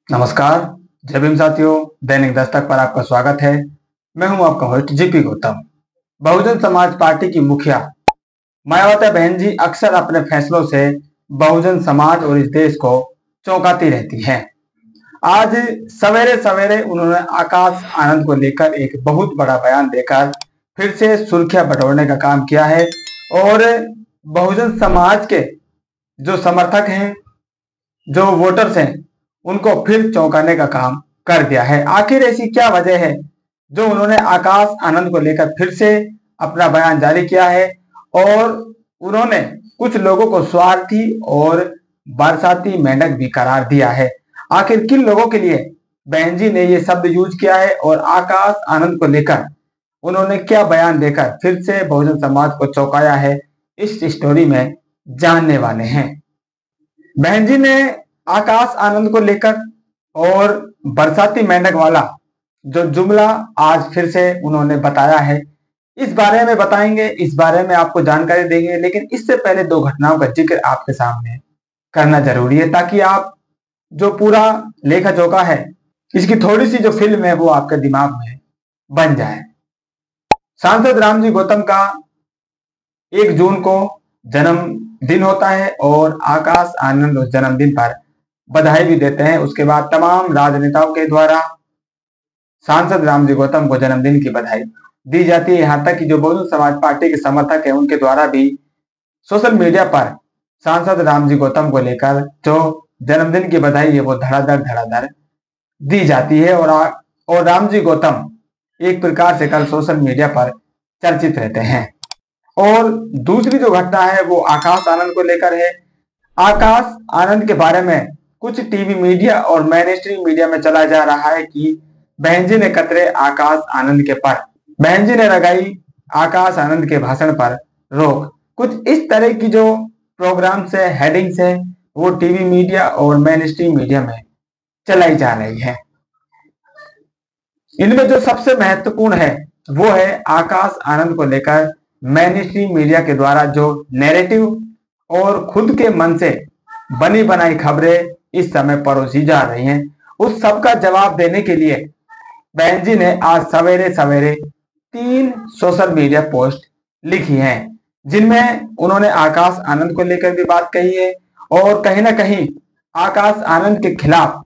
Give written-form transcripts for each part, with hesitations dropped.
नमस्कार। जय भीम साथियों, दैनिक दस्तक पर आपका स्वागत है। मैं हूं आपका host GP Gautam. Bahujan Samaj party की मुखिया मायावती बहन जी अक्सर अपने फैसलों से बहुजन समाज और इस देश को चौंकाती रहती हैं। आज सवेरे सवेरे उन्होंने आकाश आनंद को लेकर एक बहुत बड़ा बयान देकर फिर से सुर्खियां बटोरने का काम किया है और बहुजन समाज के जो समर्थक हैं, जो वोटर्स हैं, उनको फिर चौंकाने का काम कर दिया है। आखिर ऐसी क्या वजह है जो उन्होंने आकाश आनंद को लेकर फिर से अपना बयान जारी किया है और उन्होंने कुछ लोगों को स्वार्थी और बरसाती मेंढक भी करार दिया है। आखिर किन लोगों के लिए बहन जी ने ये शब्द यूज किया है और आकाश आनंद को लेकर उन्होंने क्या बयान देकर फिर से बहुजन समाज को चौंकाया है, इस स्टोरी में जानने वाले हैं। बहन जी ने आकाश आनंद को लेकर और बरसाती मेंढक वाला जो जुमला आज फिर से उन्होंने बताया है, इस बारे में बताएंगे, इस बारे में आपको जानकारी देंगे। लेकिन इससे पहले दो घटनाओं का जिक्र आपके सामने करना जरूरी है ताकि आप जो पूरा लेखा जोखा है, इसकी थोड़ी सी जो फिल्म है वो आपके दिमाग में बन जाए। सांसद रामजी गौतम का 1 जून को जन्मदिन होता है और आकाश आनंद उस जन्मदिन पर बधाई भी देते हैं। उसके बाद तमाम राजनेताओं के द्वारा सांसद रामजी गौतम को जन्मदिन की बधाई दी जाती है। यहाँ तक कि जो बहुजन समाज पार्टी के समर्थक हैं, उनके द्वारा भी सोशल मीडिया पर सांसद रामजी गौतम को लेकर जो जन्मदिन की बधाई है वो धड़ाधड़ दी जाती है और रामजी गौतम एक प्रकार से कल सोशल मीडिया पर चर्चित रहते हैं। और दूसरी जो घटना है वो आकाश आनंद को लेकर है। आकाश आनंद के बारे में कुछ टीवी मीडिया और मेन स्ट्रीम मीडिया में चला जा रहा है कि बहन जी ने कतरे आकाश आनंद के पर, बहन जी ने लगाई आकाश आनंद के भाषण पर रोक। कुछ इस तरह की जो प्रोग्राम से हेडिंग्स है वो टीवी मीडिया और मेन स्ट्रीम मीडिया में चलाई जा रही है। इनमें जो सबसे महत्वपूर्ण है वो है आकाश आनंद को लेकर मेन स्ट्रीम मीडिया के द्वारा जो नैरेटिव और खुद के मन से बनी बनाई खबरें इस समय परोसी जा रही हैं, उस सब का जवाब देने के लिए बहन जी ने आज सवेरे सवेरे 3 सोशल मीडिया पोस्ट लिखी हैं, जिनमें उन्होंने आकाश आनंद को लेकर भी बात कही है और कहीं ना कहीं आकाश आनंद के खिलाफ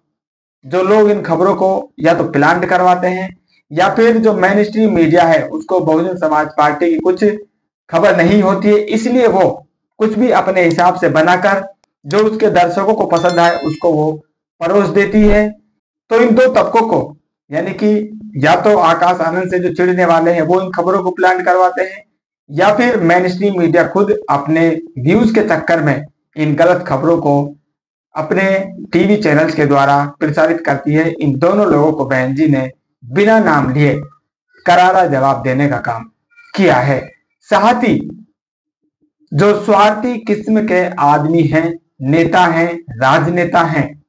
जो लोग इन खबरों को या तो प्लांट करवाते हैं या फिर जो मेन स्ट्रीम मीडिया है उसको बहुजन समाज पार्टी की कुछ खबर नहीं होती है, इसलिए वो कुछ भी अपने हिसाब से बनाकर जो उसके दर्शकों को पसंद आए उसको वो परोस देती है। तो इन दो तबकों को, यानी कि या तो आकाश आनंद से जो चिढ़ने वाले हैं वो इन खबरों को प्लांट करवाते हैं या फिर मेन स्ट्रीम मीडिया खुद अपने व्यूज के चक्कर में इन गलत खबरों को अपने टीवी चैनल्स के द्वारा प्रसारित करती है। इन दोनों लोगों को बहन जी ने बिना नाम लिए करारा जवाब देने का काम किया है। साथ ही जो स्वार्थी किस्म के आदमी हैं, नेता हैं, राजनेता हैं,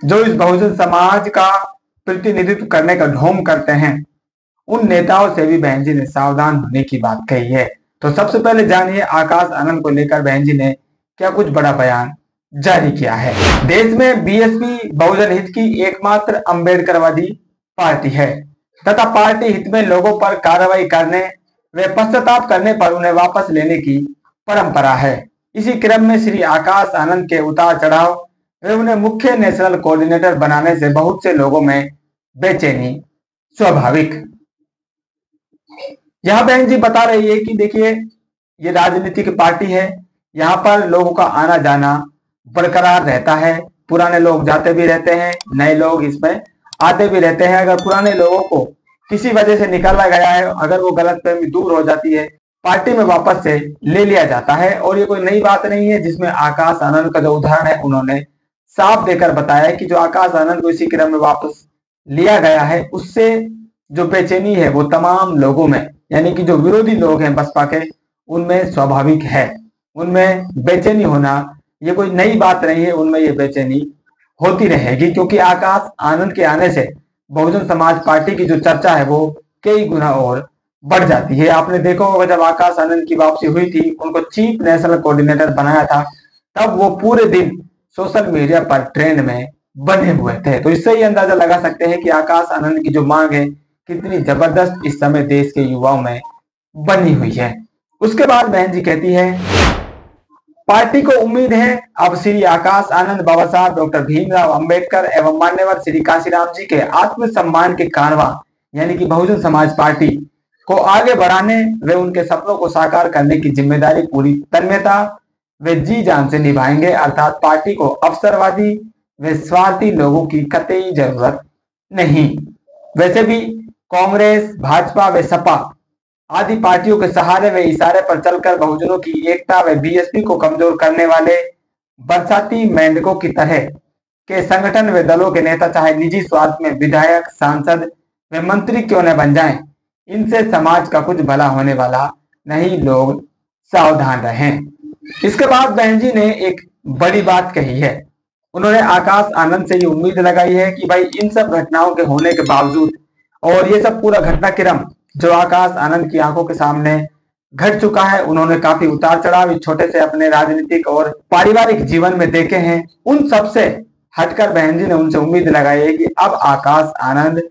जो इस बहुजन समाज का प्रतिनिधित्व करने का ढोंग करते हैं, उन नेताओं से भी बहन जी ने सावधान होने की बात कही है। तो सबसे पहले जानिए आकाश आनंद को लेकर बहन जी ने क्या कुछ बड़ा बयान जारी किया है। देश में बीएसपी बहुजन हित की एकमात्र अंबेडकरवादी पार्टी है तथा पार्टी हित में लोगों पर कार्रवाई करने व पश्चाताप करने पर उन्हें वापस लेने की परंपरा है। इसी क्रम में श्री आकाश आनंद के उतार चढ़ाव व उन्हें मुख्य नेशनल कोऑर्डिनेटर बनाने से बहुत से लोगों में बेचैनी स्वाभाविक। यहां बहन जी बता रही है कि देखिए, ये राजनीतिक पार्टी है, यहाँ पर लोगों का आना जाना बरकरार रहता है, पुराने लोग जाते भी रहते हैं, नए लोग इसमें आते भी रहते हैं। अगर पुराने लोगों को किसी वजह से निकाला गया है, अगर वो गलतफहमी दूर हो जाती है, पार्टी में वापस से ले लिया जाता है। और ये कोई नई बात नहीं है, जिसमें आकाश आनंद का जो उदाहरण है उन्होंने साफ देकर बताया कि जो आकाश आनंद को इसी क्रम में वापस लिया गया है, उससे जो बेचैनी है वो तमाम लोगों में, यानी कि जो विरोधी लोग हैं बसपा के, उनमें स्वाभाविक है। उनमें बेचैनी होना ये कोई नई बात नहीं है, उनमें ये बेचैनी होती रहेगी क्योंकि आकाश आनंद के आने से बहुजन समाज पार्टी की जो चर्चा है वो कई गुना और बढ़ जाती है। आपने देखा होगा जब आकाश आनंद की वापसी हुई थी, उनको चीफ नेशनल कोऑर्डिनेटर बनाया था, तब वो पूरे दिन सोशल मीडिया पर ट्रेंड में बने हुए थे। तो इससे ही अंदाजा लगा सकते हैं कि आकाश आनंद की जो मांग है कितनी जबरदस्त इस समय देश के युवाओं में बनी हुई है। उसके बाद बहन जी कहती है, पार्टी को उम्मीद है अब श्री आकाश आनंद, बाबा साहब डॉक्टर भीमराव अंबेडकर एवं मान्यवर श्री काशीराम जी के आत्मसम्मान के कारवां यानी कि बहुजन समाज पार्टी को आगे बढ़ाने व उनके सपनों को साकार करने की जिम्मेदारी पूरी तन्मयता वे जी जान से निभाएंगे। अर्थात पार्टी को अवसरवादी व स्वार्थी लोगों की कतई जरूरत नहीं। वैसे भी कांग्रेस, भाजपा व सपा आदि पार्टियों के सहारे व इशारे पर चलकर बहुजनों की एकता व बीएसपी को कमजोर करने वाले बरसाती मेंढकों की तरह के संगठन व दलों के नेता चाहे निजी स्वार्थ में विधायक, सांसद व मंत्री क्यों न बन जाएं, इनसे समाज का कुछ भला होने वाला नहीं, लोग सावधान रहें। इसके बाद बहन जी ने एक बड़ी बात कही है। उन्होंने आकाश आनंद से ये उम्मीद लगाई है कि भाई इन सब घटनाओं के होने के बावजूद और ये सब पूरा घटनाक्रम जो आकाश आनंद की आंखों के सामने घट चुका है, उन्होंने काफी उतार चढ़ाव इस छोटे से अपने राजनीतिक और पारिवारिक जीवन में देखे हैं। उन सबसे हटकर बहन जी ने उनसे उम्मीद लगाई है कि अब आकाश आनंद,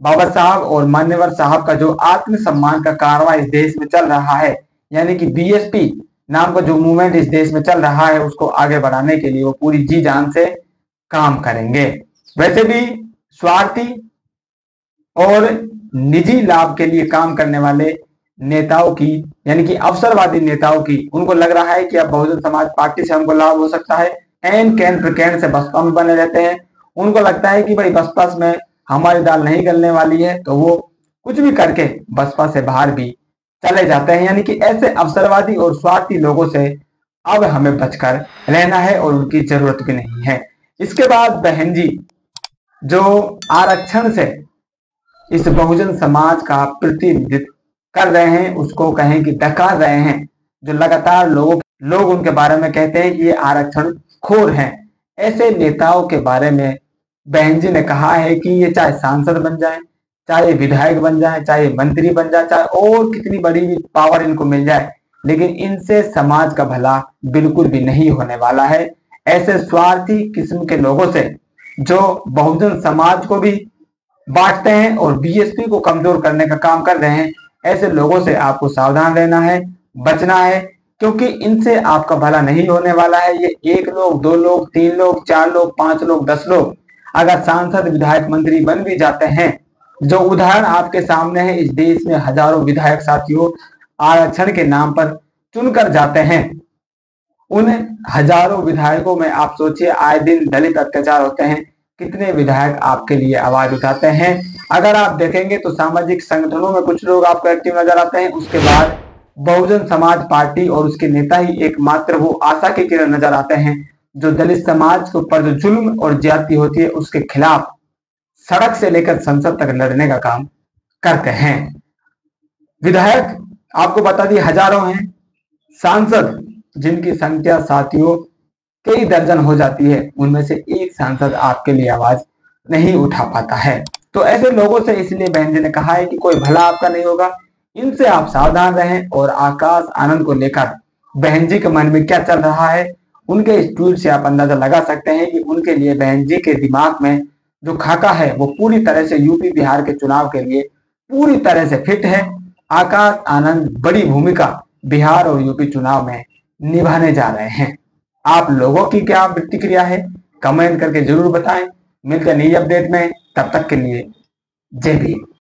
बाबा साहब और मान्यवर साहब का जो आत्मसम्मान का कारवां इस देश में चल रहा है, यानी कि बीएसपी नाम का जो मूवमेंट इस देश में चल रहा है, उसको आगे बढ़ाने के लिए वो पूरी जी जान से काम करेंगे। वैसे भी स्वार्थी और निजी लाभ के लिए काम करने वाले नेताओं की यानी कि अवसरवादी नेताओं की उनको लग रहा है कि अब बहुजन समाज पार्टी से हमको लाभ हो सकता है। एन कैन प्रकैन से बसपा में बने रहते हैं। उनको लगता है कि भाई बसपा में हमारी दाल नहीं गलने वाली है, तो वो कुछ भी करके बसपा से बाहर भी चले जाते हैं। यानी कि ऐसे अवसरवादी और स्वार्थी लोगों से अब हमें बचकर रहना है और उनकी जरूरत भी नहीं है। इसके बाद बहन जी जो आरक्षण से इस बहुजन समाज का प्रतिनिधित्व कर रहे हैं, उसको कहें कि डकार रहे हैं, जो लगातार लोग उनके बारे में कहते हैं कि ये आरक्षण खोर हैं, ऐसे नेताओं के बारे में बहन जी ने कहा है कि ये चाहे सांसद बन जाए, चाहे विधायक बन जाए, चाहे मंत्री बन जाए, चाहे और कितनी बड़ी भी पावर इनको मिल जाए, लेकिन इनसे समाज का भला बिल्कुल भी नहीं होने वाला है। ऐसे स्वार्थी किस्म के लोगों से जो बहुजन समाज को भी बांटते हैं और बीएसपी को कमजोर करने का काम कर रहे हैं, ऐसे लोगों से आपको सावधान रहना है, बचना है, क्योंकि इनसे आपका भला नहीं होने वाला है। ये 1 लोग, 2 लोग, 3 लोग, 4 लोग, 5 लोग, 10 लोग अगर सांसद, विधायक, मंत्री बन भी जाते हैं, जो उदाहरण आपके सामने है, इस देश में हजारों विधायक साथियों आरक्षण के नाम पर चुनकर जाते हैं। उन हजारों विधायकों में आप सोचिए आए दिन दलित अत्याचार होते हैं, कितने विधायक आपके लिए आवाज उठाते हैं। अगर आप देखेंगे तो सामाजिक संगठनों में कुछ लोग आपको एक्टिव नजर आते हैं, उसके बाद बहुजन समाज पार्टी और उसके नेता ही एकमात्र वो आशा की किरण नजर आते हैं जो दलित समाज के ऊपर जो जुल्म और ज्यादती होती है उसके खिलाफ सड़क से लेकर संसद तक लड़ने का काम करते हैं। विधायक आपको बता दी हजारों हैं, सांसद जिनकी संख्या साथियों कई दर्जन हो जाती है, उनमें से एक सांसद आपके लिए आवाज नहीं उठा पाता है। तो ऐसे लोगों से इसलिए बहन जी ने कहा है कि कोई भला आपका नहीं होगा, इनसे आप सावधान रहें। और आकाश आनंद को लेकर बहन जी के मन में क्या चल रहा है, उनके इस ट्वीट से आप अंदाजा लगा सकते हैं कि उनके लिए बहन जी के दिमाग में जो खाका है वो पूरी तरह से यूपी बिहार के चुनाव के लिए पूरी तरह से फिट है। आकाश आनंद बड़ी भूमिका बिहार और यूपी चुनाव में निभाने जा रहे हैं। आप लोगों की क्या प्रतिक्रिया है, कमेंट करके जरूर बताएं। मिलते हैं नई अपडेट में, तब तक के लिए जय भीम।